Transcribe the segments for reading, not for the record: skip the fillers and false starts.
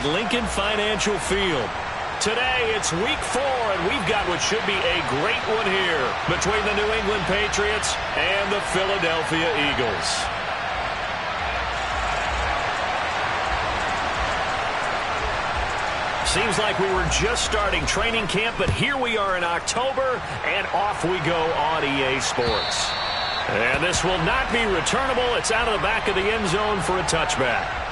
Lincoln Financial Field. Today, it's week 4, and we've got what should be a great one here between the New England Patriots and the Philadelphia Eagles. Seems like we were just starting training camp, but here we are in October, and off we go on EA Sports. And this will not be returnable. It's out of the back of the end zone for a touchback.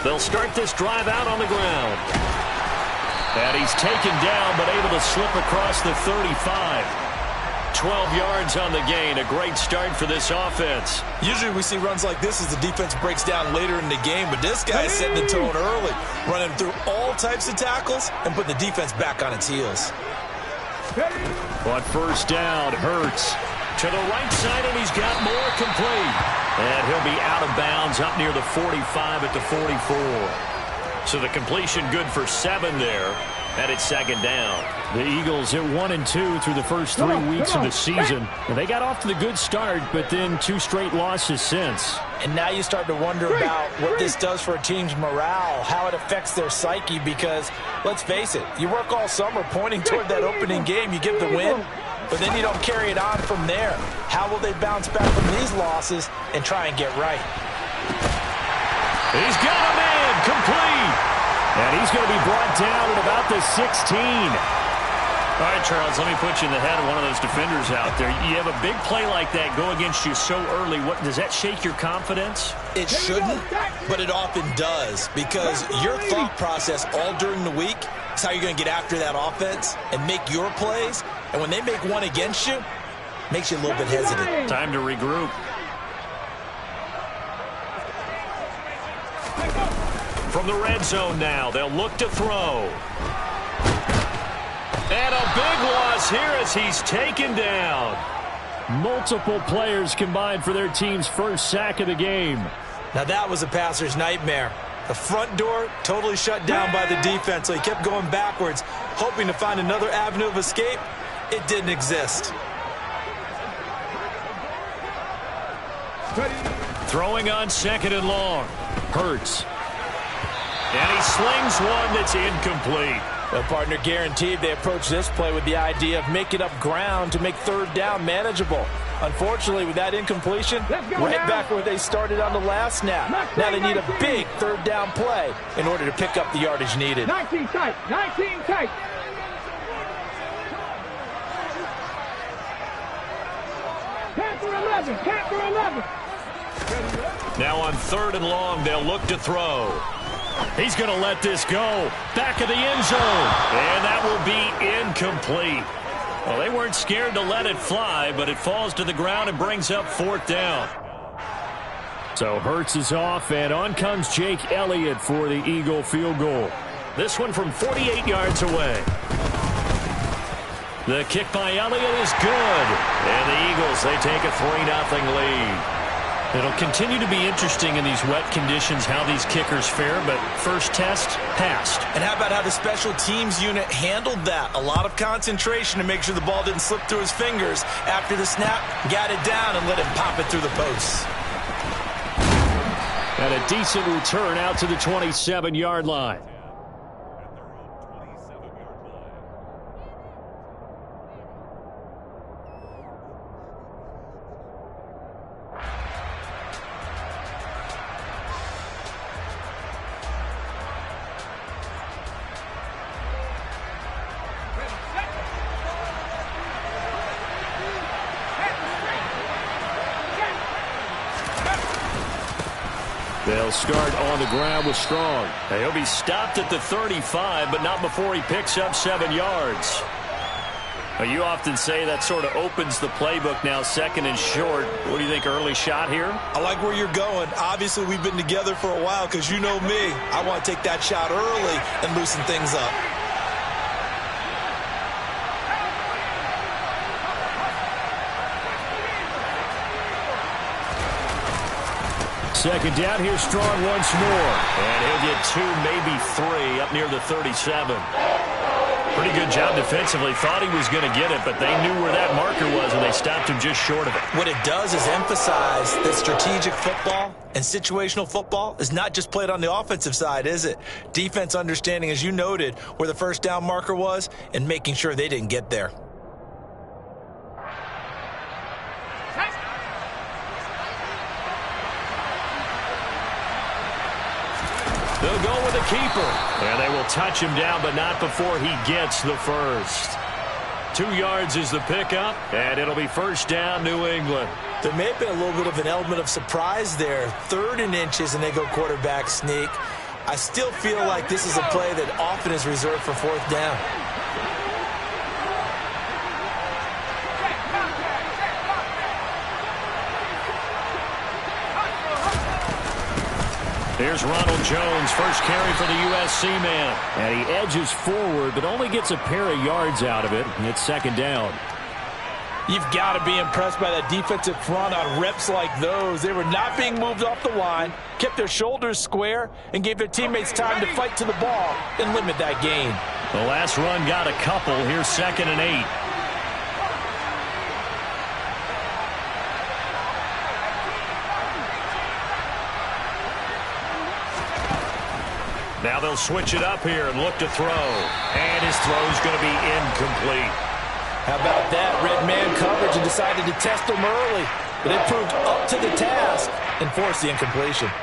They'll start this drive out on the ground. And he's taken down, but able to slip across the 35. 12 yards on the gain. A great start for this offense. Usually we see runs like this as the defense breaks down later in the game, but this guy is setting the tone early, running through all types of tackles and putting the defense back on its heels. On first down, Hurts to the right side, and he's got more complete. And he'll be out of bounds up near the 45 at the 44. So the completion good for 7 there, and it's second down. The Eagles at 1-2 through the first 3 weeks of the season. And they got off to the good start, but then 2 straight losses since. And now you start to wonder about what this does for a team's morale, how it affects their psyche, because let's face it, you work all summer pointing toward that opening game, you get the win, but then you don't carry it on from there. How will they bounce back from these losses and try and get right? He's got a man complete. And he's going to be brought down at about the 16. All right, Charles, let me put you in the head of one of those defenders out there. You have a big play like that go against you so early. What does that shake your confidence? It shouldn't, but it often does, because your thought process all during the week is how you're going to get after that offense and make your plays. And when they make one against you, makes you a little bit hesitant. Time to regroup. From the red zone now, they'll look to throw. And a big loss here as he's taken down. Multiple players combined for their team's first sack of the game. Now that was a passer's nightmare. The front door totally shut down by the defense, so he kept going backwards, hoping to find another avenue of escape. It didn't exist. Throwing on second and long. Hurts. And he slings one that's incomplete. Well, partner, guaranteed they approach this play with the idea of making up ground to make third down manageable. Unfortunately, with that incompletion, right back where they started on the last snap. Now they need a big third down play in order to pick up the yardage needed. 19 tight, 19 tight. Panther 11, Panther 11. Now on third and long, they'll look to throw. He's going to let this go. Back of the end zone. And that will be incomplete. Well, they weren't scared to let it fly, but it falls to the ground and brings up fourth down. So Hurts is off, and on comes Jake Elliott for the Eagle field goal. This one from 48 yards away. The kick by Elliott is good. And the Eagles, they take a 3-0 lead. It'll continue to be interesting in these wet conditions how these kickers fare, but first test, passed. And how about how the special teams unit handled that? A lot of concentration to make sure the ball didn't slip through his fingers. After the snap, got it down and let him pop it through the posts. And a decent return out to the 27-yard line. They'll start on the ground with Strong. He'll be stopped at the 35, but not before he picks up 7 yards. Well, you often say that sort of opens the playbook now, second and short. What do you think, early shot here? I like where you're going. Obviously, we've been together for a while because you know me. I want to take that shot early and loosen things up. Second down, here's Strong once more. And he'll get 2, maybe 3 up near the 37. Pretty good job defensively. Thought he was going to get it, but they knew where that marker was, and they stopped him just short of it. What it does is emphasize that strategic football and situational football is not just played on the offensive side, is it? Defense understanding, as you noted, where the first down marker was and making sure they didn't get there. They'll go with the keeper. And they will touch him down, but not before he gets the first. 2 yards is the pickup, and it'll be first down, New England. There may have been a little bit of an element of surprise there. 3rd and inches, and they go quarterback sneak. I still feel like this is a play that often is reserved for 4th down. Here's Ronald Jones, first carry for the USC man. And he edges forward, but only gets a pair of yards out of it. And it's second down. You've got to be impressed by that defensive front on reps like those. They were not being moved off the line, kept their shoulders square, and gave their teammates time to fight to the ball and limit that gain. The last run got a couple. Here's 2nd and 8. Now they'll switch it up here and look to throw. And his throw's going to be incomplete. How about that? Red man coverage and decided to test him early. But it proved up to the task and forced the incompletion.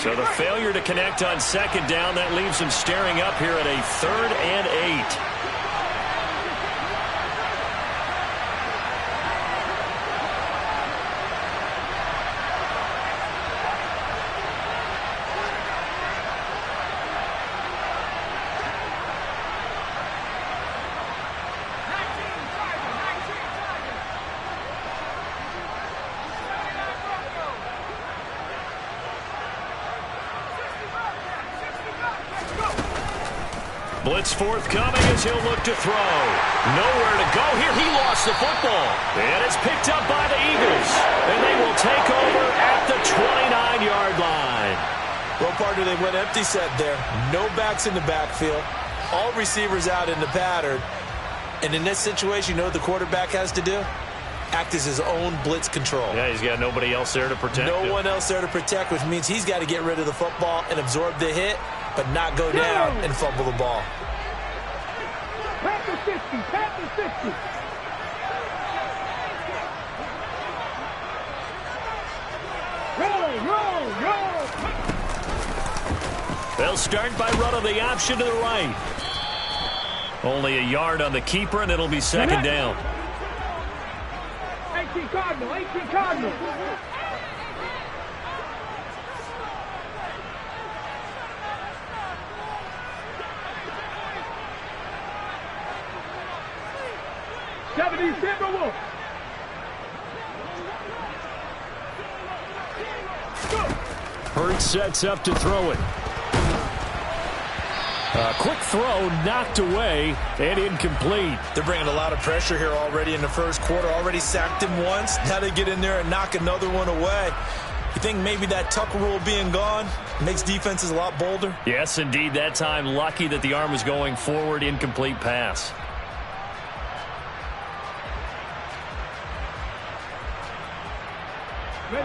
So the failure to connect on 2nd down, that leaves him staring up here at a 3rd and 8. Blitz forthcoming as he'll look to throw. Nowhere to go here. He lost the football. And it's picked up by the Eagles. And they will take over at the 29-yard line. Well, partner, they went empty set there. No backs in the backfield. All receivers out in the pattern. And in this situation, you know what the quarterback has to do? Act as his own blitz control. Yeah, he's got nobody else there to protect him. No one else there to protect, which means he's got to get rid of the football and absorb the hit, but not go down and fumble the ball. Panther 60, Panther 60. Roll. They'll start by running the option to the right. Only a yard on the keeper, and it'll be 2nd down. 18 Cardinal. Timberwolves. Hurts sets up to throw it. A quick throw knocked away and incomplete. They're bringing a lot of pressure here already in the first quarter. Already sacked him once. Now they get in there and knock another one away. You think maybe that tuck rule being gone makes defenses a lot bolder? Yes, indeed. That time lucky that the arm was going forward. Incomplete pass.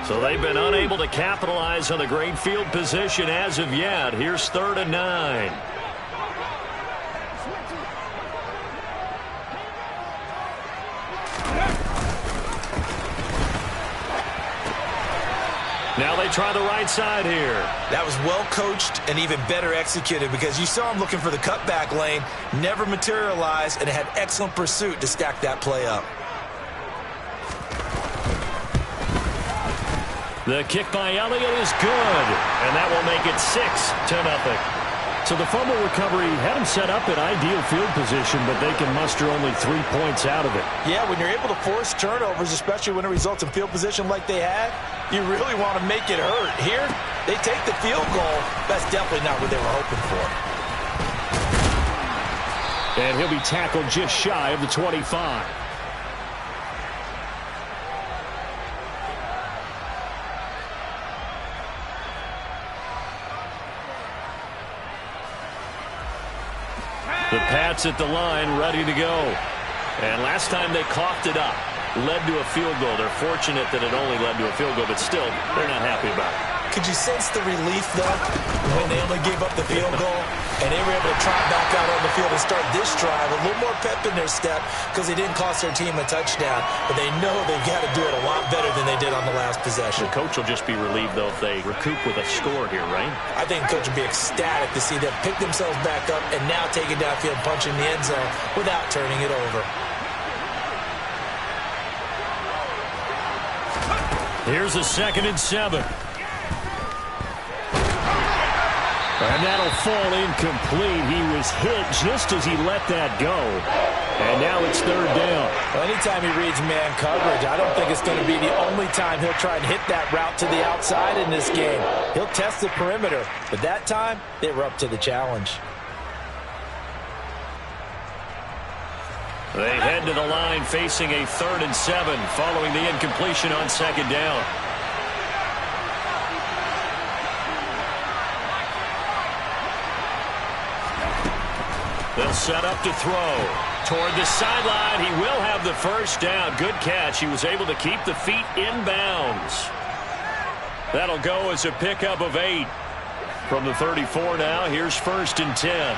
So they've been unable to capitalize on the great field position as of yet. Here's 3rd and 9. Now they try the right side here. That was well coached and even better executed because you saw him looking for the cutback lane, never materialized, and had excellent pursuit to stack that play up. The kick by Elliott is good, and that will make it 6-0. So the fumble recovery had them set up in ideal field position, but they can muster only 3 points out of it. Yeah, when you're able to force turnovers, especially when it results in field position like they had, you really want to make it hurt. Here, they take the field goal. That's definitely not what they were hoping for. And he'll be tackled just shy of the 25. The Pats at the line, ready to go. And last time they coughed it up, led to a field goal. They're fortunate that it only led to a field goal, but still, they're not happy about it. Could you sense the relief, though, when they only gave up the field goal and they were able to trot back out on the field and start this drive? A little more pep in their step because they didn't cost their team a touchdown, but they know they've got to do it a lot better than they did on the last possession. The coach will just be relieved, though, if they recoup with a score here, right? I think the coach will be ecstatic to see them pick themselves back up and now take it downfield, punch in the end zone without turning it over. Here's a 2nd and 7. And that'll fall incomplete. He was hit just as he let that go. And now it's 3rd down. Well, anytime he reads man coverage, I don't think it's going to be the only time he'll try and hit that route to the outside in this game. He'll test the perimeter, but that time, they were up to the challenge. They head to the line facing a 3rd and 7 following the incompletion on 2nd down. They'll set up to throw. Toward the sideline, he will have the 1st down. Good catch. He was able to keep the feet in bounds. That'll go as a pickup of 8. From the 34 now, here's 1st and 10.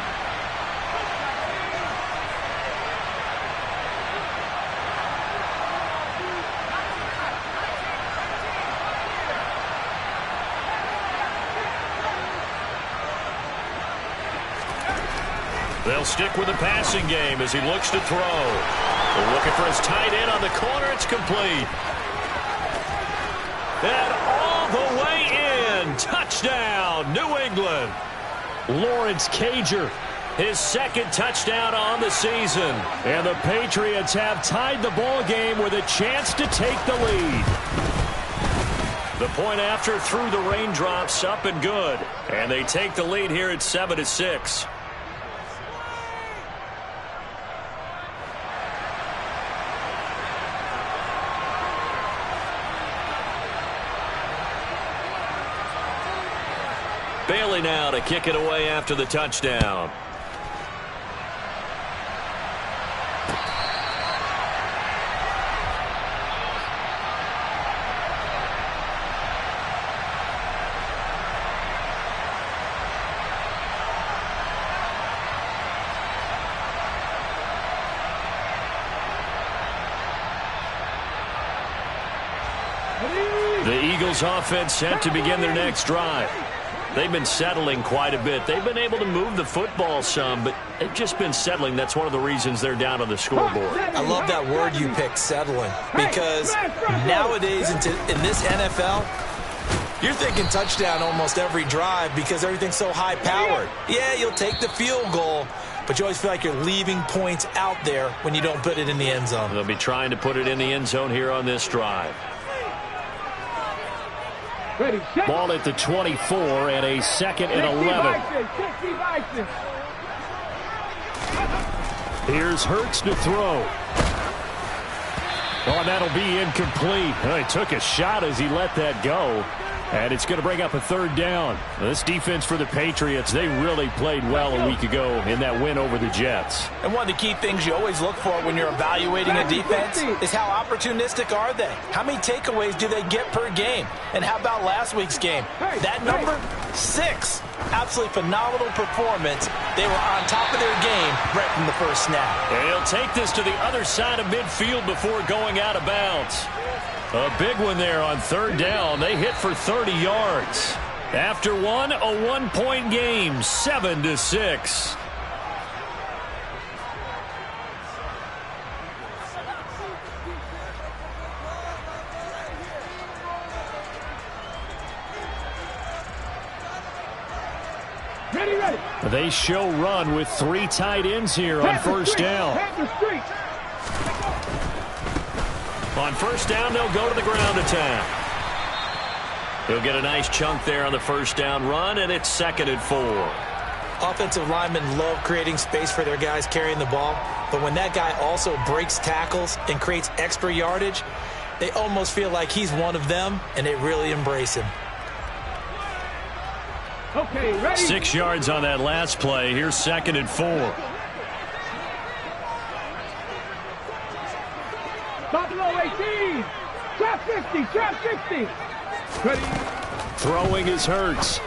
They'll stick with the passing game as he looks to throw. They're looking for his tight end on the corner. It's complete. And all the way in. Touchdown, New England. Lawrence Cager, his 2nd touchdown on the season. And the Patriots have tied the ball game with a chance to take the lead. The point after through the raindrops, up and good. And they take the lead here at 7-6. Bailey now to kick it away after the touchdown. The Eagles offense set to begin their next drive. They've been settling quite a bit. They've been able to move the football some, but they've just been settling. That's one of the reasons they're down on the scoreboard. I love that word you picked, settling, because nowadays in this NFL, you're thinking touchdown almost every drive because everything's so high-powered. Yeah, you'll take the field goal, but you always feel like you're leaving points out there when you don't put it in the end zone. They'll be trying to put it in the end zone here on this drive. Ready, set. Ball at the 24 and a 2nd and 11. Here's Hurts to throw. Oh, and that'll be incomplete. Well, he took a shot as he let that go. And it's going to bring up a 3rd down. This defense for the Patriots, they really played well a week ago in that win over the Jets. And one of the key things you always look for when you're evaluating a defense is how opportunistic are they? How many takeaways do they get per game? And how about last week's game? That number? 6. Absolutely phenomenal performance. They were on top of their game right from the first snap. And he'll take this to the other side of midfield before going out of bounds. A big one there on 3rd down. They hit for 30 yards. After one, a 1-point game, 7-6. Ready. They show run with 3 tight ends here on first down. On first down, they'll go to the ground attack. He'll get a nice chunk there on the first down run, and it's 2nd and 4. Offensive linemen love creating space for their guys carrying the ball, but when that guy also breaks tackles and creates extra yardage, they almost feel like he's one of them, and they really embrace him. Okay, ready. 6 yards on that last play. Here's 2nd and 4. Top low 18. Trap 50. Trap 60. Ready. Throwing is Hurts.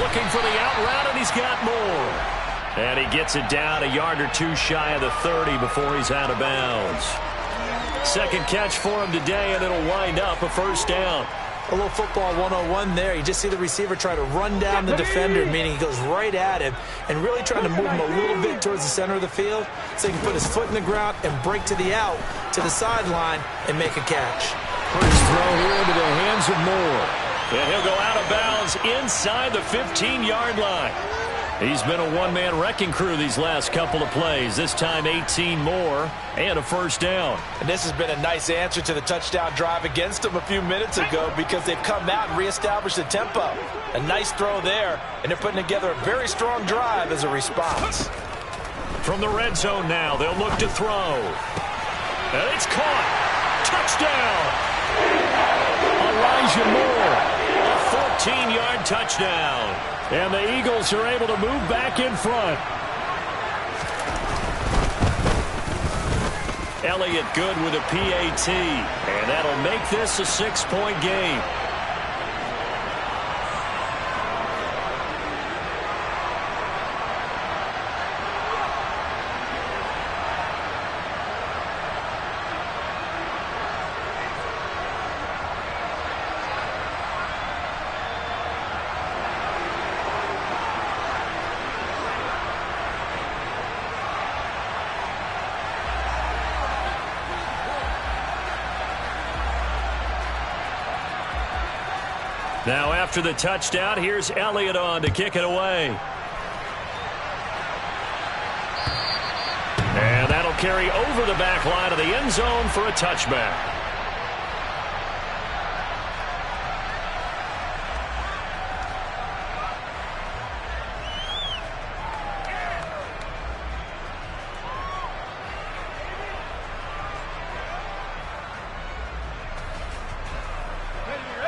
Looking for the out route, and he's got more. And he gets it down a yard or 2 shy of the 30 before he's out of bounds. 2nd catch for him today, and it'll wind up a first down. A little football 101 there. You just see the receiver try to run down the defender, meaning he goes right at him and really trying to move him a little bit towards the center of the field so he can put his foot in the ground and break to the out, to the sideline, and make a catch. First throw here into the hands of Moore. And he'll go out of bounds inside the 15-yard line. He's been a one-man wrecking crew these last couple of plays. This time 18 more and a first down. And this has been a nice answer to the touchdown drive against them a few minutes ago because they've come out and reestablished the tempo. A nice throw there, and they're putting together a very strong drive as a response. From the red zone now, they'll look to throw. And it's caught. Touchdown. Elijah Moore. A 14-yard touchdown. And the Eagles are able to move back in front. Elliott good with a PAT. And that'll make this a 6-point game. Now after the touchdown, here's Elliott on to kick it away. And that'll carry over the back line of the end zone for a touchback.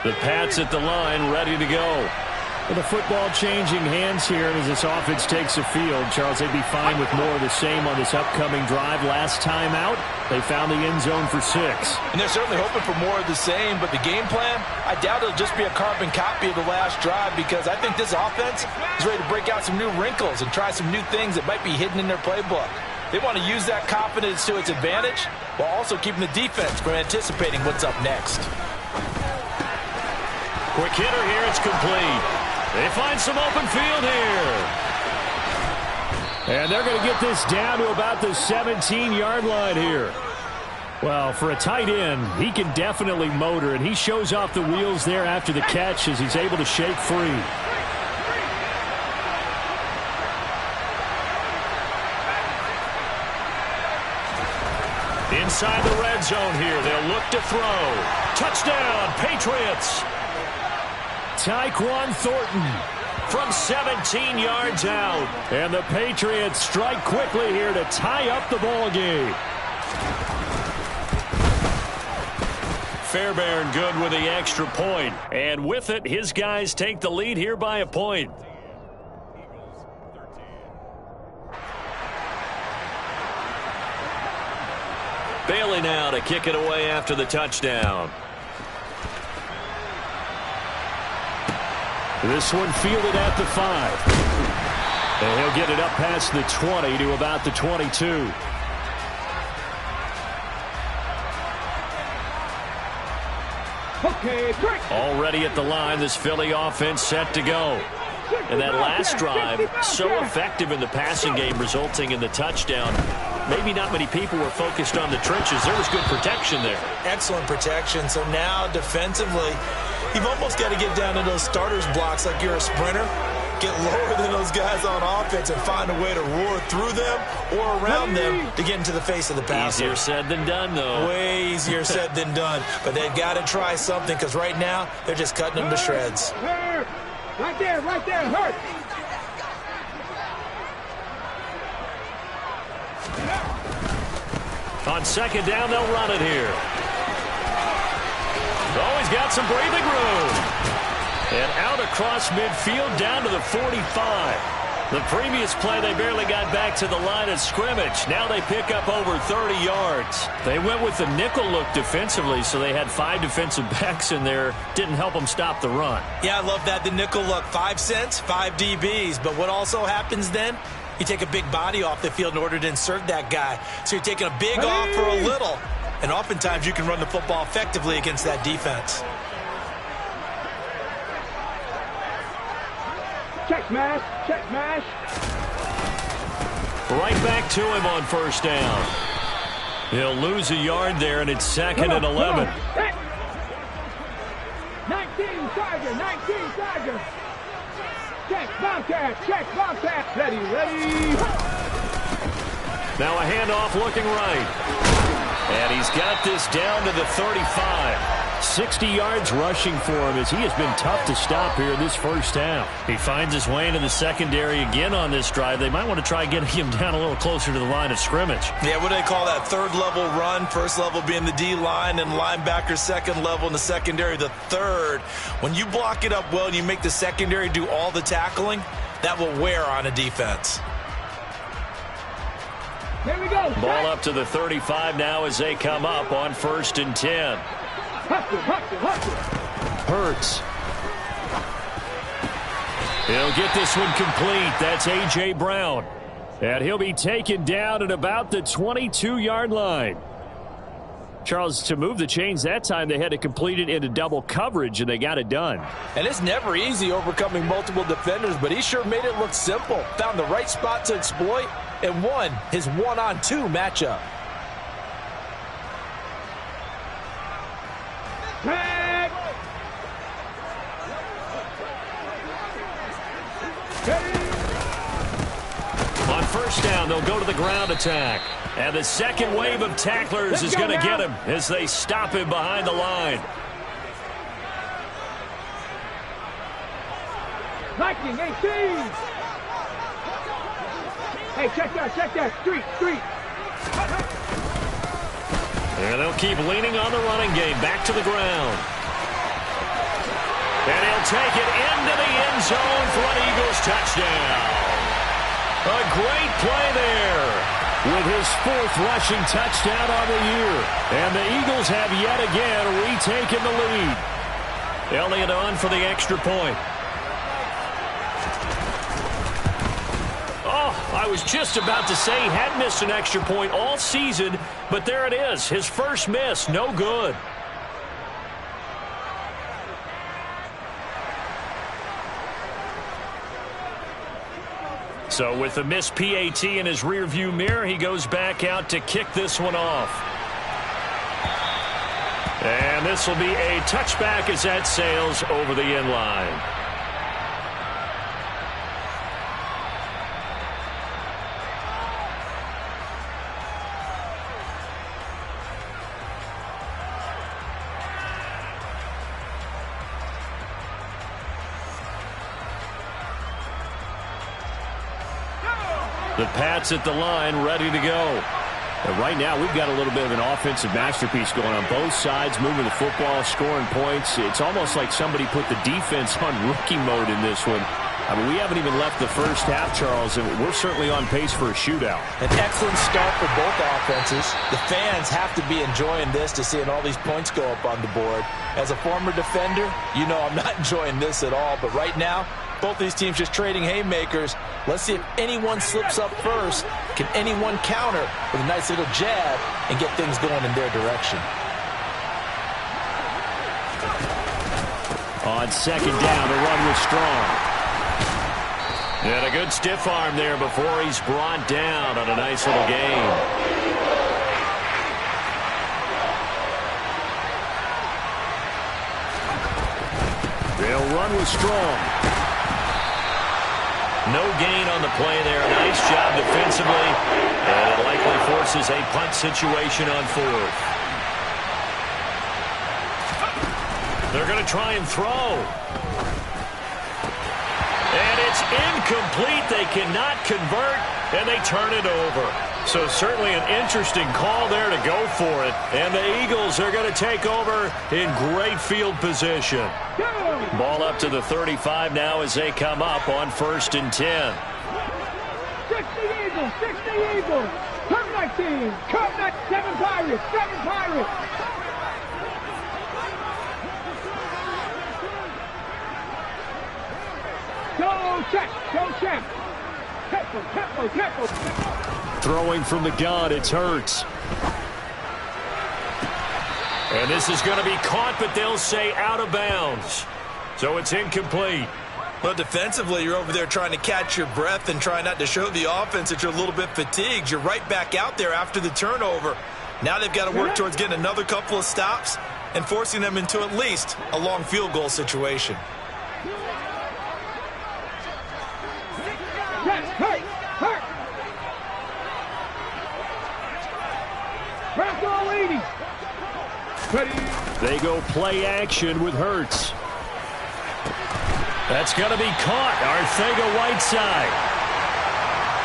The Pats at the line, ready to go. With the football changing hands here, and as this offense takes the field, Charles, they'd be fine with more of the same on this upcoming drive. Last time out, they found the end zone for 6. And they're certainly hoping for more of the same, but the game plan, I doubt it'll just be a carbon copy of the last drive because I think this offense is ready to break out some new wrinkles and try some new things that might be hidden in their playbook. They want to use that confidence to its advantage while also keeping the defense from anticipating what's up next. Quick hitter here, it's complete. They find some open field here. And they're going to get this down to about the 17-yard line here. Well, for a tight end, he can definitely motor, and he shows off the wheels there after the catch as he's able to shake free. Inside the red zone here, they'll look to throw. Touchdown, Patriots. Tyquan Thornton from 17 yards out. And the Patriots strike quickly here to tie up the ball game. Fairbairn good with the extra point. And with it, his guys take the lead here by a point. Bailey now to kick it away after the touchdown. This one fielded at the 5. And he'll get it up past the 20 to about the 22. Okay, break. Already at the line, this Philly offense set to go. And that last drive, so effective in the passing game, resulting in the touchdown. Maybe not many people were focused on the trenches. There was good protection there. Excellent protection. So now defensively, you've almost got to get down to those starters blocks like you're a sprinter. get lower than those guys on offense and find a way to roar through them or around them to get into the face of the passer. Easier said than done, though. Way easier said than done. But they've got to try something because right now they're just cutting them to shreds. Right there, hurt. On second down, they'll run it here. Oh, he's got some breathing room. And out across midfield down to the 45. The previous play, they barely got back to the line of scrimmage. Now they pick up over 30 yards. They went with the nickel look defensively, so they had 5 defensive backs in there. Didn't help them stop the run. Yeah, I love that. The nickel look, 5 cents, 5 DBs. But what also happens then? You take a big body off the field in order to insert that guy. So you're taking a big off for a little. And oftentimes you can run the football effectively against that defense. Check smash. Right back to him on first down. He'll lose a yard there, and it's second and 11. 19 Tiger. Check Bobcat. Ready. Now a handoff looking right. And he's got this down to the 35. 60 yards rushing for him as he has been tough to stop here in this first half. He finds his way into the secondary again on this drive. They might want to try getting him down a little closer to the line of scrimmage. Yeah, what do they call that? Third level run. First level being the D-line and linebacker. Second level in the secondary, the third. When you block it up well and you make the secondary do all the tackling, that will wear on a defense. Here we go. Ball up to the 35 now as they come up on 1st and 10. Hurts. He'll get this one complete. That's A.J. Brown. And he'll be taken down at about the 22-yard line. Charles, to move the chains that time, they had to complete it into double coverage, and they got it done. And it's never easy overcoming multiple defenders, but he sure made it look simple. Found the right spot to exploit and won his 1-on-2 matchup. Tag. On first down, they'll go to the ground attack. And the second wave of tacklers is going to get him as they stop him behind the line. Viking 18. Hey, check that. Street. And they'll keep leaning on the running game. Back to the ground. And he'll take it into the end zone for an Eagles touchdown. A great play there with his 4th rushing touchdown on the year. And the Eagles have yet again retaken the lead. Elliott on for the extra point. I was just about to say he had missed an extra point all season, but there it is. His first miss, no good. So with the missed PAT in his rearview mirror, he goes back out to kick this one off. And this will be a touchback as that sails over the end line. The Pats at the line, ready to go. And right now, we've got a little bit of an offensive masterpiece going on both sides, moving the football, scoring points. It's almost like somebody put the defense on rookie mode in this one. I mean, we haven't even left the first half, Charles, and we're certainly on pace for a shootout. An excellent start for both offenses. The fans have to be enjoying this to seeing all these points go up on the board. As a former defender, you know I'm not enjoying this at all, but right now, both these teams just trading haymakers. Let's see if anyone slips up first. Can anyone counter with a nice little jab and get things going in their direction? On second down, the run was strong. And a good stiff arm there before he's brought down on a nice little gain. They'll run with strong. No gain on the play there. Nice job defensively. And it likely forces a punt situation on fourth. They're going to try and throw. And it's incomplete. They cannot convert, and they turn it over. So certainly an interesting call there to go for it. And the Eagles are going to take over in great field position. Ball up to the 35 now as they come up on 1st and 10. 60 Eagles, 60 Eagles. Come back team. Come back 7 Pirates, 7 Pirates. Go check, go check. Tempo. Throwing from the gun, it's Hurts. And this is going to be caught, but they'll say out of bounds. So it's incomplete. Well, defensively, you're over there trying to catch your breath and try not to show the offense that you're a little bit fatigued. You're right back out there after the turnover. Now they've got to work towards getting another couple of stops and forcing them into at least a long field goal situation. They go play action with Hurts. That's going to be caught. Arcega-Whiteside.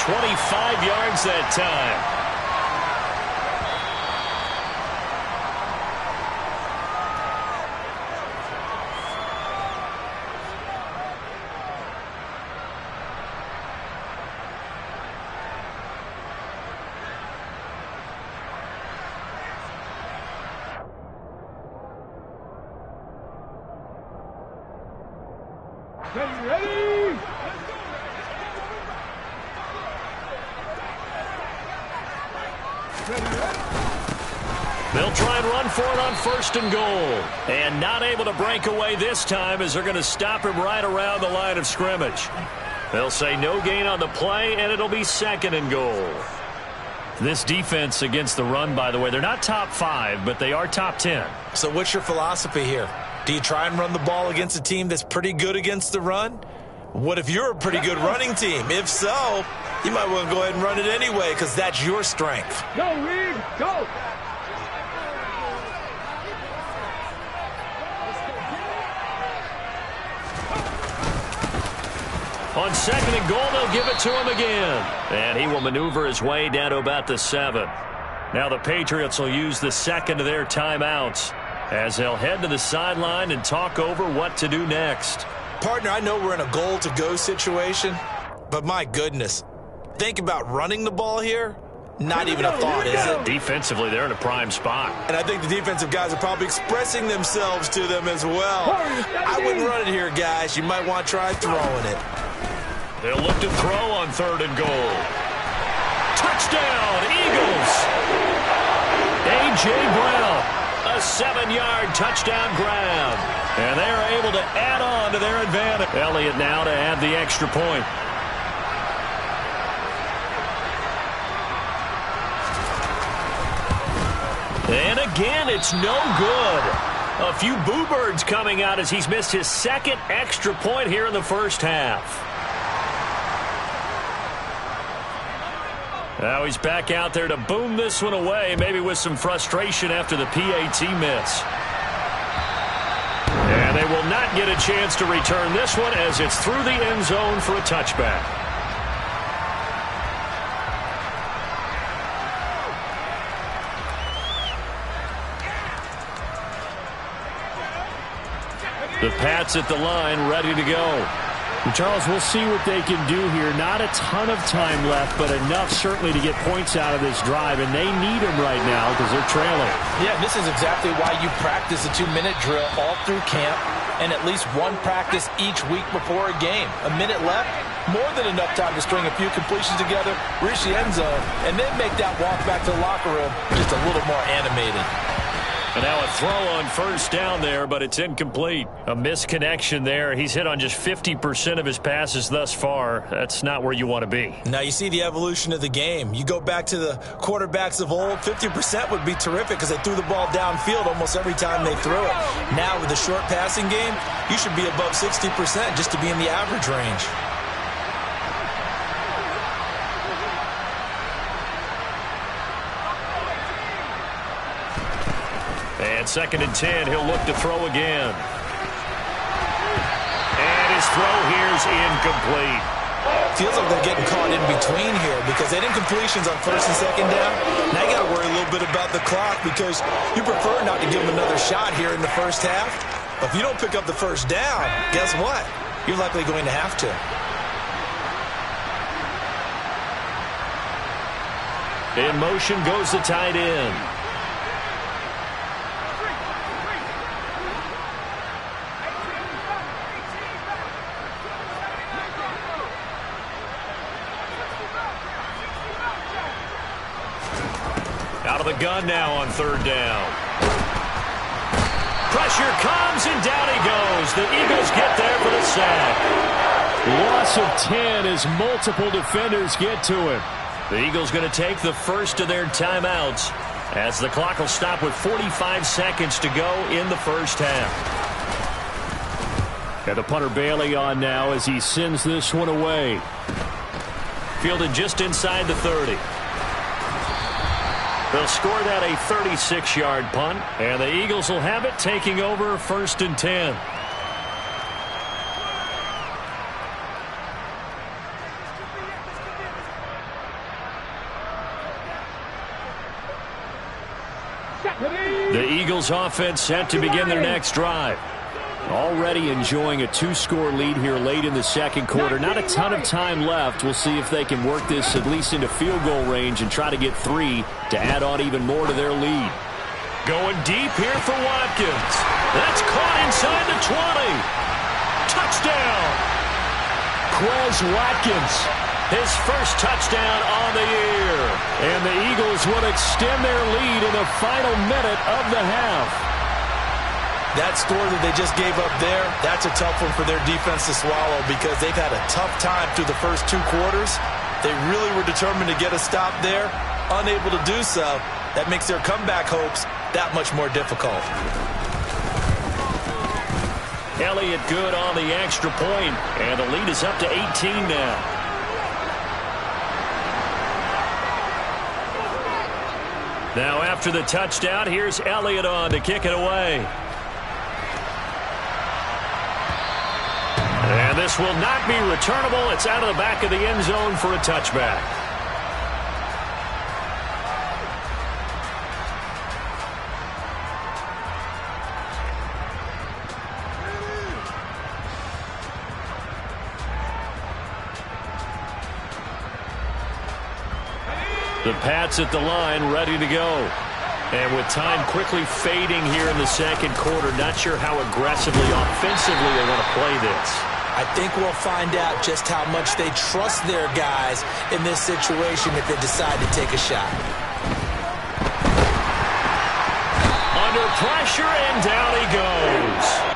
25 yards that time. Ready? They'll try and run for it on 1st and goal. And not able to break away this time as they're going to stop him right around the line of scrimmage. They'll say no gain on the play, and it'll be 2nd and goal. This defense against the run, by the way, they're not top 5, but they are top 10. So what's your philosophy here? Do you try and run the ball against a team that's pretty good against the run? What if you're a pretty good running team? If so, you might want to go ahead and run it anyway because that's your strength. Go, Reed, go! On 2nd and goal, they'll give it to him again. And he will maneuver his way down to about the 7. Now the Patriots will use the 2nd of their timeouts as they'll head to the sideline and talk over what to do next. Partner, I know we're in a goal-to-go situation, but my goodness, think about running the ball here. Not even a thought, is it? Defensively, they're in a prime spot. And I think the defensive guys are probably expressing themselves to them as well. I wouldn't run it here, guys. You might want to try throwing it. They'll look to throw on 3rd and goal. Touchdown, Eagles! A.J. Brown. A 7-yard touchdown grab. And they're able to add on to their advantage. Elliott now to add the extra point. And again, it's no good. A few boo birds coming out as he's missed his 2nd extra point here in the 1st half. Now he's back out there to boom this one away, maybe with some frustration after the PAT miss. And they will not get a chance to return this one as it's through the end zone for a touchback. The Pats at the line, ready to go. Charles, we'll see what they can do here. Not a ton of time left, but enough certainly to get points out of this drive, and they need them right now because they're trailing. Yeah, this is exactly why you practice a 2-minute drill all through camp and at least one practice each week before a game. A minute left, more than enough time to string a few completions together, reach the end zone, and then make that walk back to the locker room just a little more animated. And now a throw on 1st down there, but it's incomplete. A misconnection there. He's hit on just 50% of his passes thus far. That's not where you want to be. Now you see the evolution of the game. You go back to the quarterbacks of old, 50% would be terrific because they threw the ball downfield almost every time they threw it. Now with the short passing game, you should be above 60% just to be in the average range. And 2nd and 10, he'll look to throw again. And his throw here's incomplete. Feels like they're getting caught in between here because they didn't completions on 1st and 2nd down. Now you got to worry a little bit about the clock because you prefer not to give them another shot here in the first half. But if you don't pick up the 1st down, guess what? You're likely going to have to. In motion goes the tight end. Out of the gun now on 3rd down. Pressure comes, and down he goes. The Eagles get there for the sack. Loss of 10 as multiple defenders get to him. The Eagles going to take the first of their timeouts as the clock will stop with 45 seconds to go in the first half. And the punter Bailey on now as he sends this one away. Fielded just inside the 30. They'll score that a 36-yard punt, and the Eagles will have it taking over 1st and 10. The Eagles offense set to begin their next drive. Already enjoying a 2-score lead here late in the 2nd quarter. Not a ton of time left. We'll see if they can work this at least into field goal range and try to get 3 to add on even more to their lead. Going deep here for Watkins. That's caught inside the 20. Touchdown. Quez Watkins. His first touchdown on the year. And the Eagles will extend their lead in the final minute of the half. That score that they just gave up there, that's a tough one for their defense to swallow because they've had a tough time through the first 2 quarters. They really were determined to get a stop there. Unable to do so, that makes their comeback hopes that much more difficult. Elliott good on the extra point, and the lead is up to 18 now. Now after the touchdown, here's Elliott on to kick it away. And this will not be returnable. It's out of the back of the end zone for a touchback. The Pats at the line, ready to go. And with time quickly fading here in the 2nd quarter, not sure how aggressively, offensively they want to play this. I think we'll find out just how much they trust their guys in this situation if they decide to take a shot. Under pressure, and down he goes.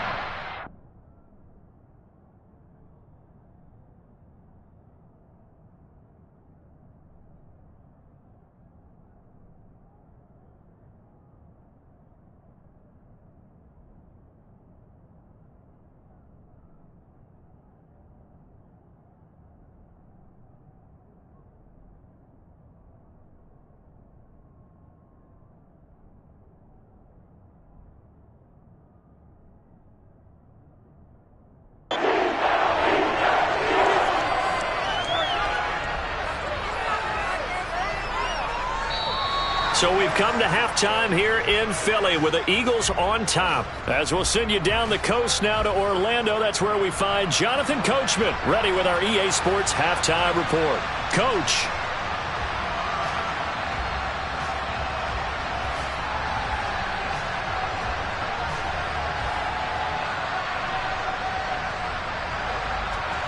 So we've come to halftime here in Philly with the Eagles on top. As we'll send you down the coast now to Orlando, that's where we find Jonathan Coachman ready with our EA Sports halftime report. Coach.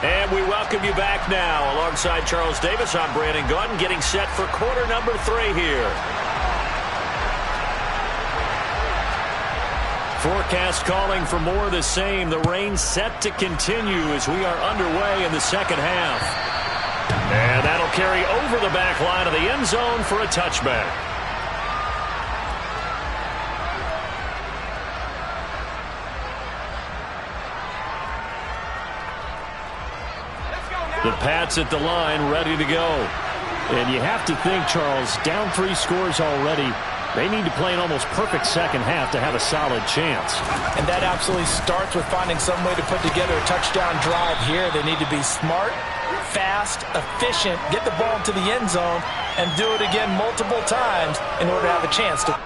And we welcome you back now. Alongside Charles Davis, I'm Brandon Gaudin, getting set for quarter number 3 here. Forecast calling for more of the same. The rain set to continue as we are underway in the 2nd half. And that'll carry over the back line of the end zone for a touchback. The Pats at the line, ready to go. And you have to think, Charles, down 3 scores already. They need to play an almost perfect second half to have a solid chance. And that absolutely starts with finding some way to put together a touchdown drive here. They need to be smart, fast, efficient, get the ball into the end zone, and do it again multiple times in order to have a chance to...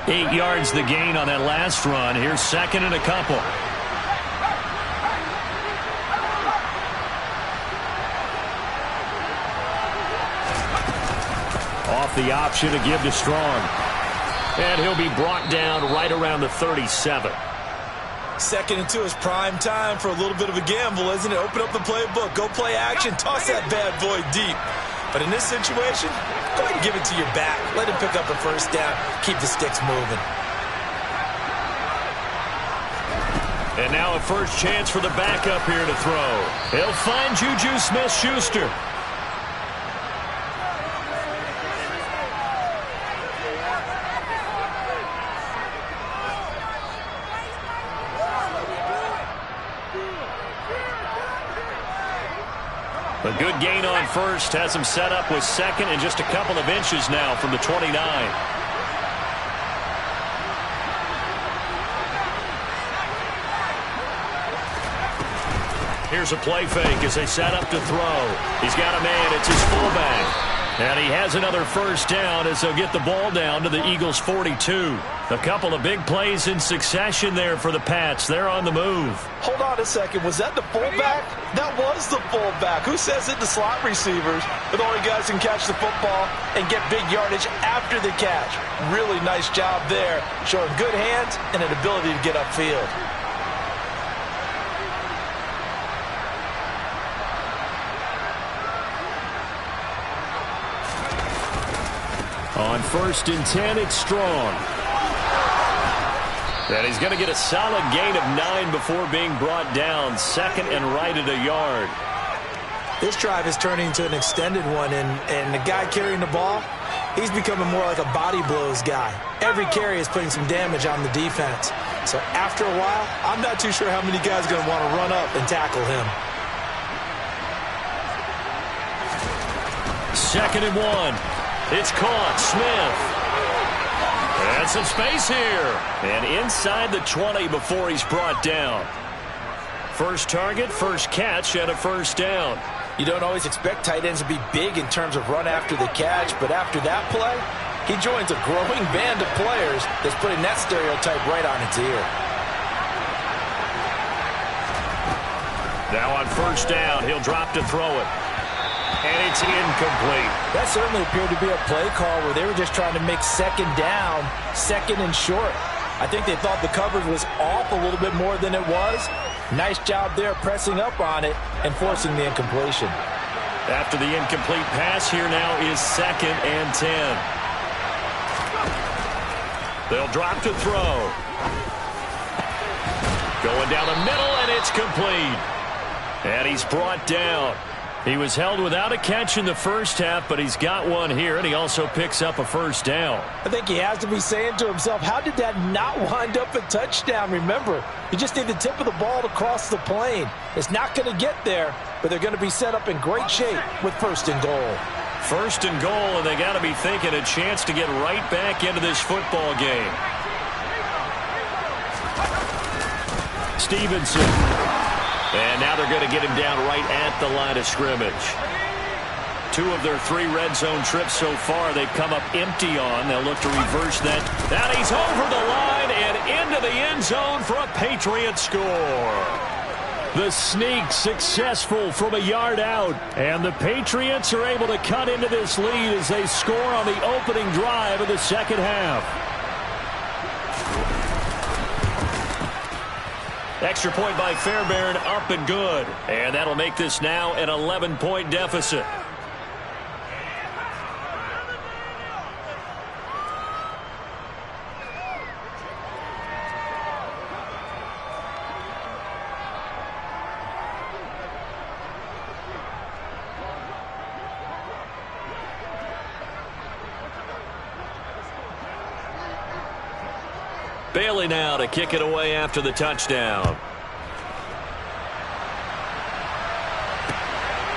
Eight yards the gain on that last run. Here's second and a couple. Off the option to give to Strong. And he'll be brought down right around the 37. Second and 2 is prime time for a little bit of a gamble, isn't it? Open up the playbook, go play action, toss that bad boy deep. But in this situation, go ahead and give it to your back. Let him pick up a first down. Keep the sticks moving. And now a first chance for the backup here to throw. He'll find Juju Smith-Schuster. A good gain on first has him set up with second and just a couple of inches now from the 29. Here's a play fake as they set up to throw. He's got a man. It's his fullback. And he has another first down as they'll get the ball down to the Eagles' 42. A couple of big plays in succession there for the Pats. They're on the move. Hold on a second. Was that the fullback? That was the fullback. Who says it? The slot receivers. But only guys can catch the football and get big yardage after the catch. Really nice job there. Showing good hands and an ability to get upfield. On 1st and 10, it's Strong. And he's going to get a solid gain of 9 before being brought down. 2nd and right at a yard. This drive is turning into an extended one, and the guy carrying the ball, he's becoming more like a body blows guy. Every carry is putting some damage on the defense. So after a while, I'm not too sure how many guys are going to want to run up and tackle him. 2nd and 1. It's caught. Smith. And some space here. And inside the 20 before he's brought down. First target, first catch, and a first down. You don't always expect tight ends to be big in terms of run after the catch, but after that play, he joins a growing band of players that's putting that stereotype right on its ear. Now on first down, he'll drop to throw it. And it's incomplete. That certainly appeared to be a play call where they were just trying to make 2nd down, 2nd and short. I think they thought the coverage was off a little bit more than it was. Nice job there pressing up on it and forcing the incompletion. After the incomplete pass, here now is 2nd and 10. They'll drop to throw. Going down the middle, and it's complete. And he's brought down. He was held without a catch in the first half, but he's got one here, and he also picks up a first down. I think he has to be saying to himself, how did that not wind up a touchdown? Remember, you just need the tip of the ball to cross the plane. It's not going to get there, but they're going to be set up in great shape with 1st and goal. 1st and goal, and they got to be thinking a chance to get right back into this football game. Stevenson. And now they're going to get him down right at the line of scrimmage. 2 of their 3 red zone trips so far they've come up empty on. They'll look to reverse that. Now he's over the line and into the end zone for a Patriot score. The sneak successful from a yard out. And the Patriots are able to cut into this lead as they score on the opening drive of the second half. Extra point by Fairbairn, up and good. And that'll make this now an 11-point deficit. Bailey now to kick it away after the touchdown.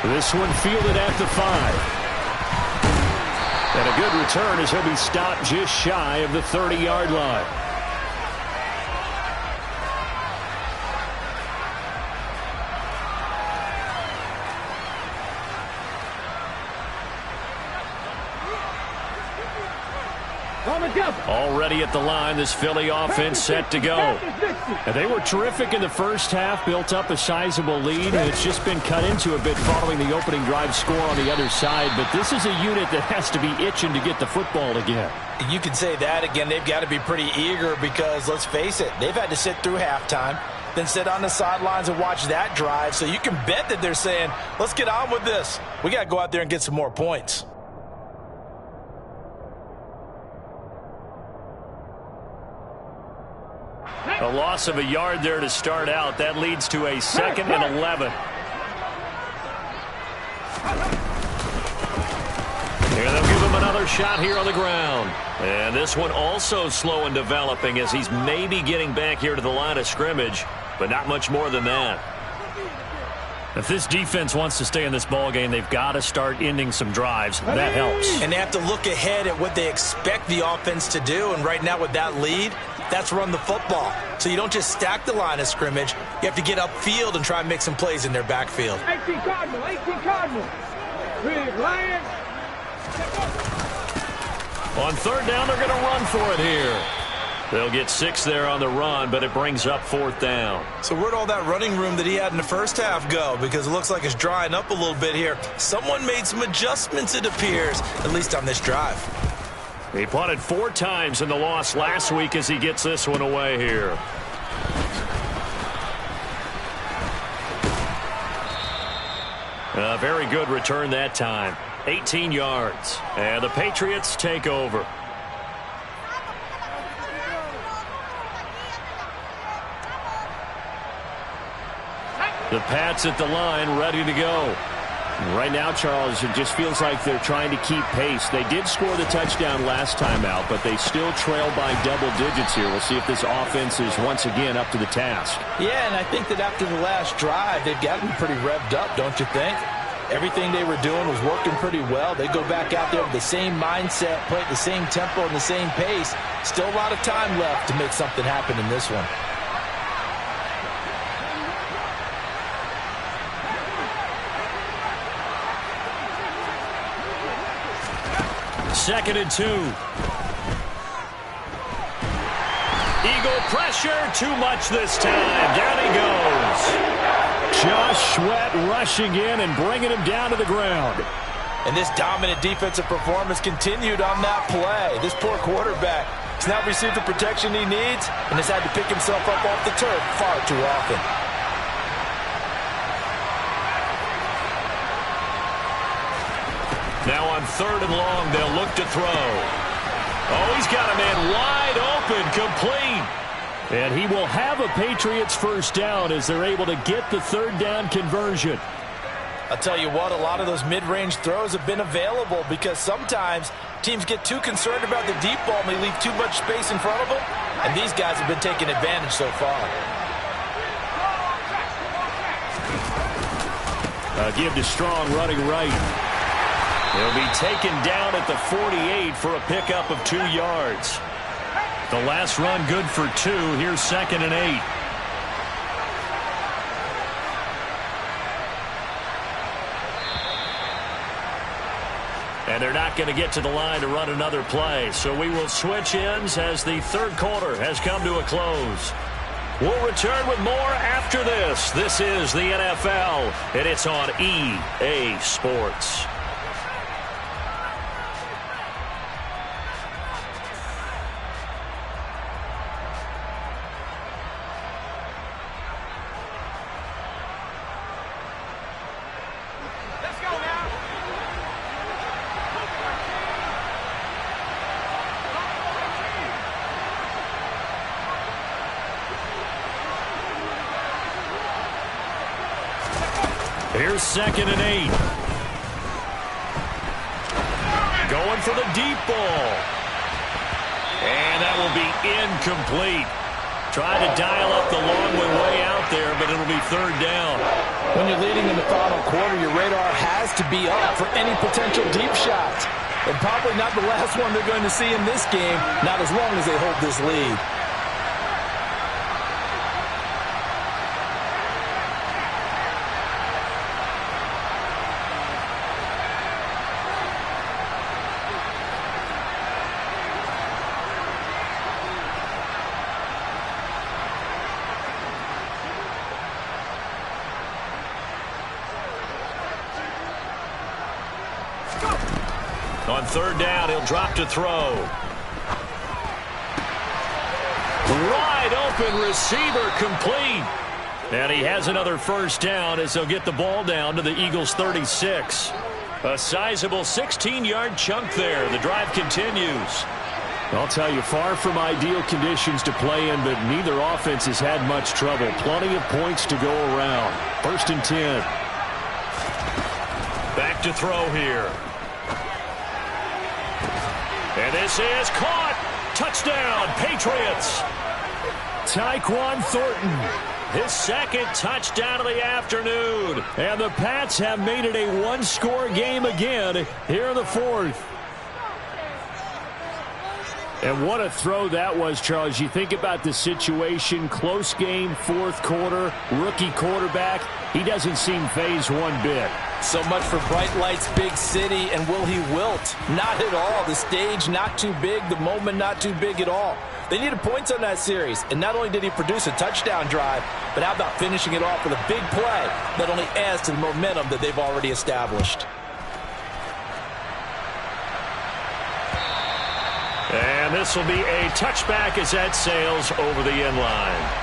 This one fielded at the 5. And a good return as he'll be stopped just shy of the 30-yard line. Already at the line, this Philly offense set to go. And they were terrific in the first half, built up a sizable lead, and it's just been cut into a bit following the opening drive score on the other side. But this is a unit that has to be itching to get the football again. You can say that again. They've got to be pretty eager because, let's face it, they've had to sit through halftime, then sit on the sidelines and watch that drive. So you can bet that they're saying, let's get on with this. We got to go out there and get some more points. A loss of a yard there to start out. That leads to a 2nd and 11. Here they'll give him another shot here on the ground. And this one also slow in developing as he's maybe getting back here to the line of scrimmage, but not much more than that. If this defense wants to stay in this ball game, they've got to start ending some drives. That helps. And they have to look ahead at what they expect the offense to do. And right now with that lead, That's run the football. So you don't just stack the line of scrimmage. You have to get upfield and try and make some plays in their backfield. 18 Cardinal, 18 Cardinal. Big Lion. On third down, they're going to run for it here. They'll get 6 there on the run, but it brings up 4th down. So where'd all that running room that he had in the first half go? Because it looks like it's drying up a little bit here. Someone made some adjustments, it appears, at least on this drive. He punted 4 times in the loss last week as he gets this one away here. A very good return that time. 18 yards. And the Patriots take over. The Pats at the line, ready to go. Right now, Charles, it just feels like they're trying to keep pace. They did score the touchdown last time out, but they still trail by double digits here. We'll see if this offense is once again up to the task. Yeah, and I think that after the last drive, they've got to be pretty revved up, don't you think? Everything they were doing was working pretty well. They go back out there with the same mindset, play at the same tempo and the same pace. Still a lot of time left to make something happen in this one. 2nd and 2. Eagle pressure, too much this time. Down he goes. Josh Sweat rushing in and bringing him down to the ground. And this dominant defensive performance continued on that play. This poor quarterback has not received the protection he needs and has had to pick himself up off the turf far too often. Now on 3rd and long, they'll look to throw. Oh, he's got a man wide open, complete. And he will have a Patriots first down as they're able to get the 3rd down conversion. I'll tell you what, a lot of those mid-range throws have been available because sometimes teams get too concerned about the deep ball and they leave too much space in front of them. And these guys have been taking advantage so far. Give to Strong running right. He'll be taken down at the 48 for a pickup of 2 yards. The last run good for 2. Here's 2nd and 8. And they're not going to get to the line to run another play. So we will switch ends as the 3rd quarter has come to a close. We'll return with more after this. This is the NFL, and it's on EA Sports. Here's 2nd and 8. Going for the deep ball. And that will be incomplete. Trying to dial up the long way out there, but it'll be 3rd down. When you're leading in the final quarter, your radar has to be up for any potential deep shots. And probably not the last one they're going to see in this game, not as long as they hold this lead. On 3rd down, he'll drop to throw. Wide open receiver, complete. And he has another first down as they'll get the ball down to the Eagles' 36. A sizable 16-yard chunk there. The drive continues. I'll tell you, far from ideal conditions to play in, but neither offense has had much trouble. Plenty of points to go around. 1st and 10. Back to throw here. And this is caught. Touchdown, Patriots. Tyquan Thornton. His 2nd touchdown of the afternoon. And the Pats have made it a one-score game again here in the 4th. And what a throw that was, Charles. You think about the situation, close game, fourth quarter, rookie quarterback. He doesn't seem fazed one bit. So much for bright lights, big city, and will he wilt? Not at all. The stage not too big, the moment not too big at all. They needed points on that series, and not only did he produce a touchdown drive, but how about finishing it off with a big play that only adds to the momentum that they've already established. And this will be a touchback as that sails over the end line.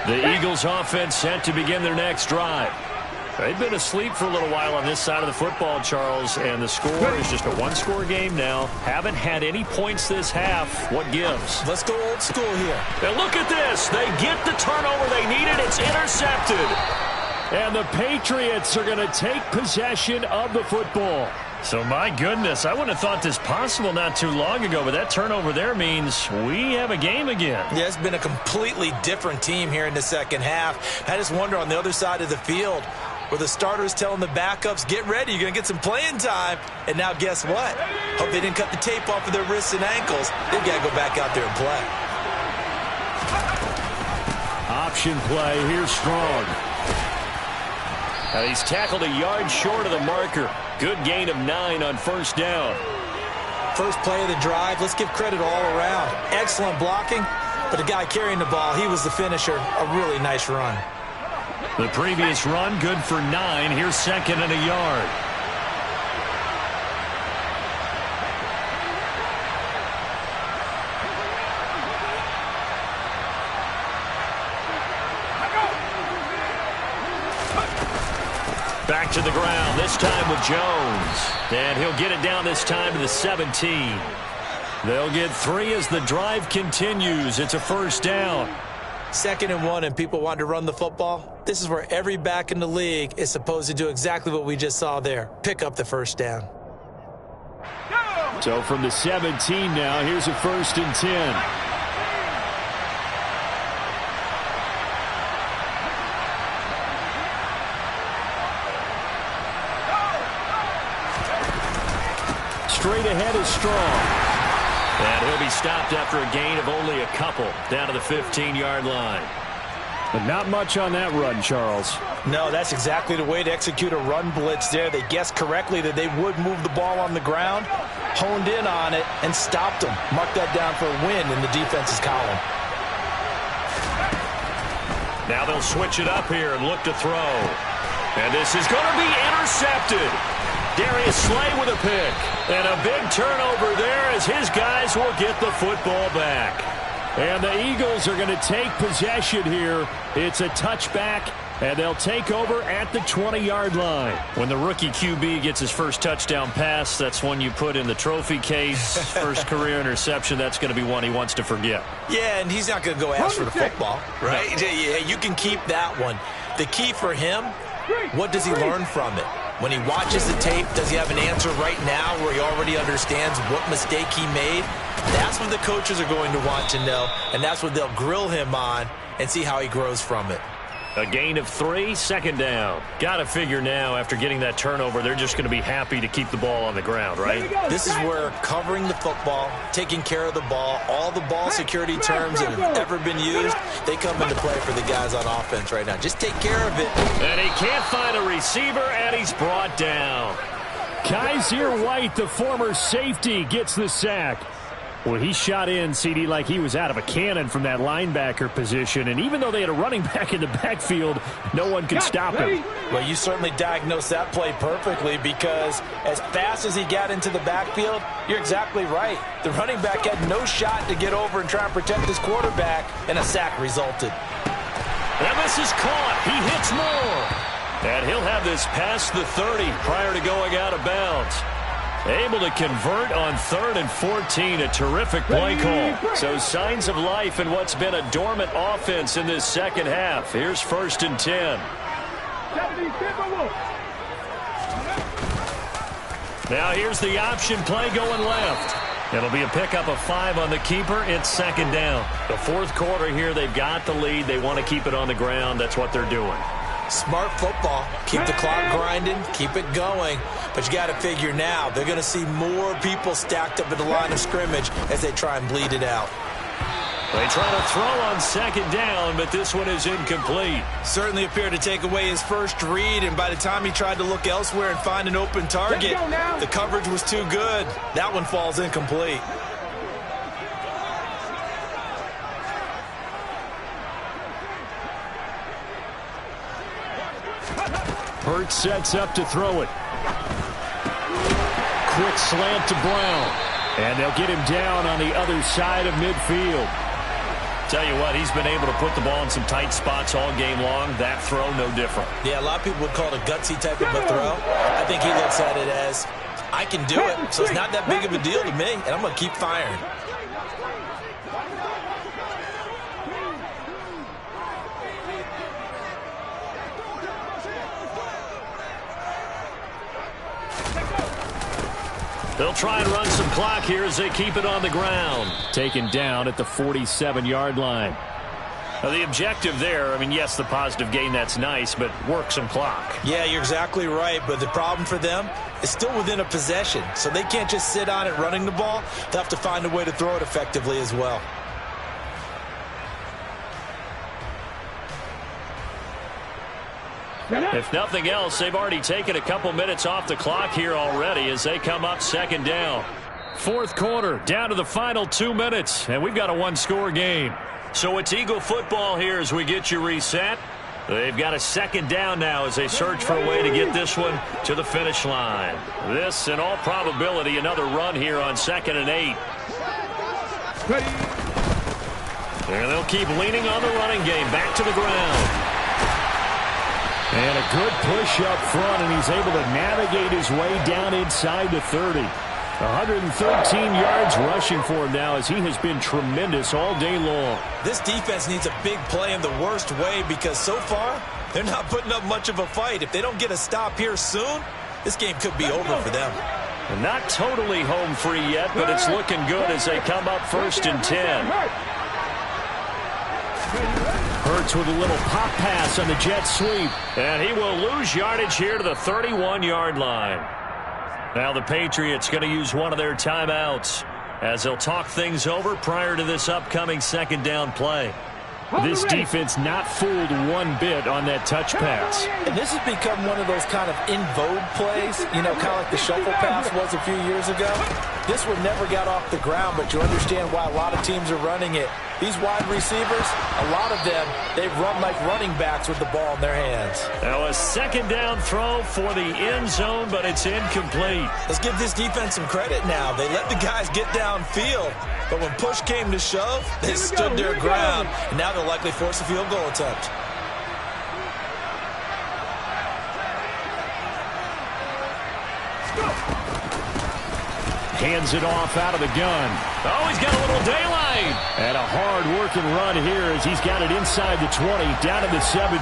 The Eagles offense set to begin their next drive. They've been asleep for a little while on this side of the football, Charles, and the score is just a one-score game now. Haven't had any points this half. What gives? Let's go old school here. And look at this. They get the turnover they needed. It's intercepted. And the Patriots are going to take possession of the football. So, my goodness, I wouldn't have thought this possible not too long ago, but that turnover there means we have a game again. Yeah, it's been a completely different team here in the second half. I just wonder on the other side of the field where the starters telling the backups, get ready, you're going to get some playing time. And now guess what? Hope they didn't cut the tape off of their wrists and ankles. They've got to go back out there and play. Option play, here's Strong. He's tackled a yard short of the marker. Good gain of 9 on first down. First play of the drive, let's give credit all around. Excellent blocking, but the guy carrying the ball, he was the finisher. A really nice run. The previous run, good for 9. Here's second and a yard. Back to the ground, this time with Jones. And he'll get it down this time to the 17. They'll get 3 as the drive continues. It's a first down. 2nd and 1, and people want to run the football. This is where every back in the league is supposed to do exactly what we just saw there. Pick up the first down. So from the 17 now, here's a 1st and 10. Straight ahead is Strong. And he'll be stopped after a gain of only a couple down to the 15-yard line. But not much on that run, Charles. No, that's exactly the way to execute a run blitz there. They guessed correctly that they would move the ball on the ground, honed in on it, and stopped them. Mark that down for a win in the defense's column. Now they'll switch it up here and look to throw. And this is going to be intercepted. Darius Slay with a pick. And a big turnover there as his guys will get the football back. And the Eagles are going to take possession here. It's a touchback, and they'll take over at the 20-yard line. When the rookie QB gets his first touchdown pass, that's one you put in the trophy case. First career interception, that's going to be one he wants to forget. Yeah, and he's not going to go ask for the football, right? No. Yeah, you can keep that one. The key for him, what does he learn from it? When he watches the tape, does he have an answer right now where he already understands what mistake he made? That's what the coaches are going to want to know, and that's what they'll grill him on and see how he grows from it. A gain of 3, 2nd down. Got to figure now after getting that turnover, they're just going to be happy to keep the ball on the ground, right? This is where covering the football, taking care of the ball, all the ball security terms that have ever been used, they come into play for the guys on offense right now. Just take care of it. And he can't find a receiver, and he's brought down. Kaiser White, the former safety, gets the sack. Well, he shot in, CD, like he was out of a cannon from that linebacker position. And even though they had a running back in the backfield, no one could stop him. Well, you certainly diagnosed that play perfectly, because as fast as he got into the backfield, you're exactly right. The running back had no shot to get over and try and protect his quarterback, and a sack resulted. And this is caught. He hits more. And he'll have this past the 30 prior to going out of bounds. Able to convert on 3rd and 14. A terrific play call. So signs of life in what's been a dormant offense in this second half. Here's 1st and 10. Now here's the option play going left. It'll be a pickup of 5 on the keeper. It's 2nd down. The 4th quarter here, they've got the lead. They want to keep it on the ground. That's what they're doing. Smart football. Keep the clock grinding. Keep it going. But you got to figure now, they're going to see more people stacked up at the line of scrimmage as they try and bleed it out. They try to throw on 2nd down, but this one is incomplete. Certainly appeared to take away his first read, and by the time he tried to look elsewhere and find an open target, the coverage was too good. That one falls incomplete. Hurts sets up to throw it. Quick slant to Brown. And they'll get him down on the other side of midfield. Tell you what, he's been able to put the ball in some tight spots all game long. That throw, no different. Yeah, a lot of people would call it a gutsy type of a throw. I think he looks at it as, I can do it, so it's not that big of a deal to me, and I'm going to keep firing. They'll try and run some clock here as they keep it on the ground. Taken down at the 47-yard line. Now the objective there, I mean, yes, the positive gain, that's nice, but work some clock. Yeah, you're exactly right, but the problem for them is still within a possession, so they can't just sit on it running the ball. They'll have to find a way to throw it effectively as well. If nothing else, they've already taken a couple minutes off the clock here already as they come up 2nd down. 4th quarter, down to the final 2 minutes, and we've got a one-score game. So it's Eagle football here as we get you reset. They've got a 2nd down now as they search for a way to get this one to the finish line. This, in all probability, another run here on 2nd and 8. And they'll keep leaning on the running game. Back to the ground. And a good push up front, and he's able to navigate his way down inside the 30. 113 yards rushing for him now as he has been tremendous all day long. This defense needs a big play in the worst way, because so far they're not putting up much of a fight. If they don't get a stop here soon, this game could be over for them. And not totally home free yet, but it's looking good as they come up 1st and 10. Hurts with a little pop pass on the jet sweep. And he will lose yardage here to the 31-yard line. Now the Patriots going to use one of their timeouts as they'll talk things over prior to this upcoming 2nd down play. This defense not fooled one bit on that touch pass. And this has become one of those kind of in vogue plays, you know, kind of like the shuffle pass was a few years ago. This one never got off the ground, but you understand why a lot of teams are running it. These wide receivers, a lot of them, they've run like running backs with the ball in their hands. Now a 2nd down throw for the end zone, but it's incomplete. Let's give this defense some credit now. They let the guys get downfield, but when push came to shove, they stood their ground, and now they'll likely force a field goal attempt. Hands it off out of the gun. Oh, he's got a little daylight. And a hard-working run here as he's got it inside the 20, down to the 17.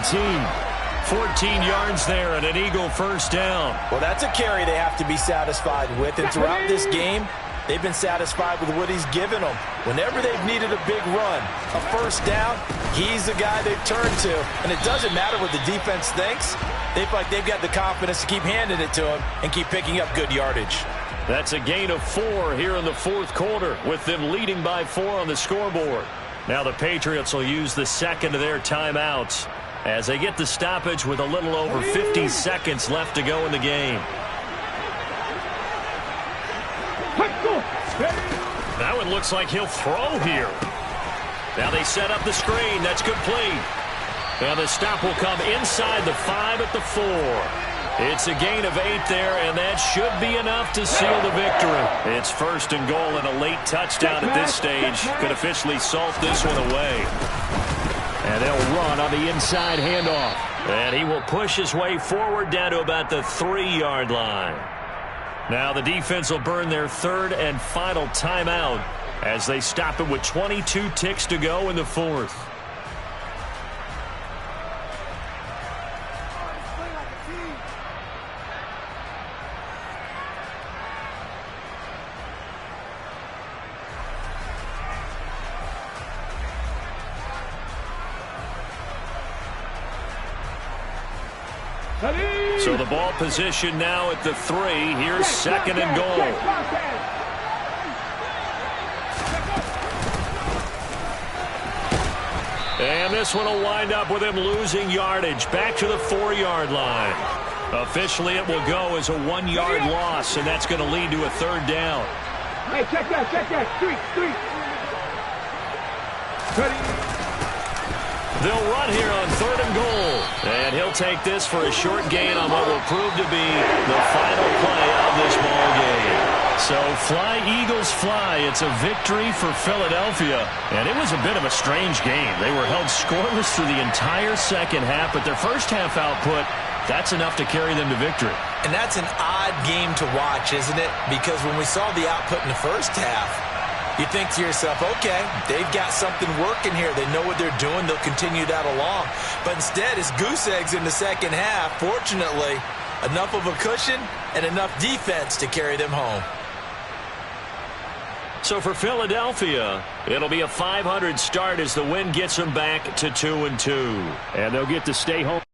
14 yards there and an Eagle 1st down. Well, that's a carry they have to be satisfied with. And throughout this game, they've been satisfied with what he's given them. Whenever they've needed a big run, a 1st down, he's the guy they've turned to. And it doesn't matter what the defense thinks. They feel like they've got the confidence to keep handing it to him and keep picking up good yardage. That's a gain of 4 here in the 4th quarter, with them leading by 4 on the scoreboard. Now the Patriots will use the 2nd of their timeouts as they get the stoppage with a little over 50 seconds left to go in the game. Now it looks like he'll throw here. Now they set up the screen. That's complete. And the stop will come inside the 5 at the 4. It's a gain of 8 there, and that should be enough to seal the victory. It's 1st and goal and a late touchdown at this stage. Could officially salt this one away. And they'll run on the inside handoff. And he will push his way forward down to about the 3-yard line. Now the defense will burn their 3rd and final timeout as they stop it with 22 ticks to go in the 4th. So the ball position now at the 3. Here's 2nd and goal. And this one will wind up with him losing yardage back to the 4-yard line. Officially, it will go as a 1-yard loss, and that's going to lead to a 3rd down. Hey, check that. Street. They'll run here on 3rd and goal. And he'll take this for a short gain on what will prove to be the final play of this ball game. So fly, Eagles, fly. It's a victory for Philadelphia. And it was a bit of a strange game. They were held scoreless through the entire second half, but their first half output, that's enough to carry them to victory. And that's an odd game to watch, isn't it? Because when we saw the output in the first half, you think to yourself, okay, they've got something working here. They know what they're doing. They'll continue that along. But instead, it's goose eggs in the second half. Fortunately, enough of a cushion and enough defense to carry them home. So for Philadelphia, it'll be a 500 start as the win gets them back to 2-2. And they'll get to stay home.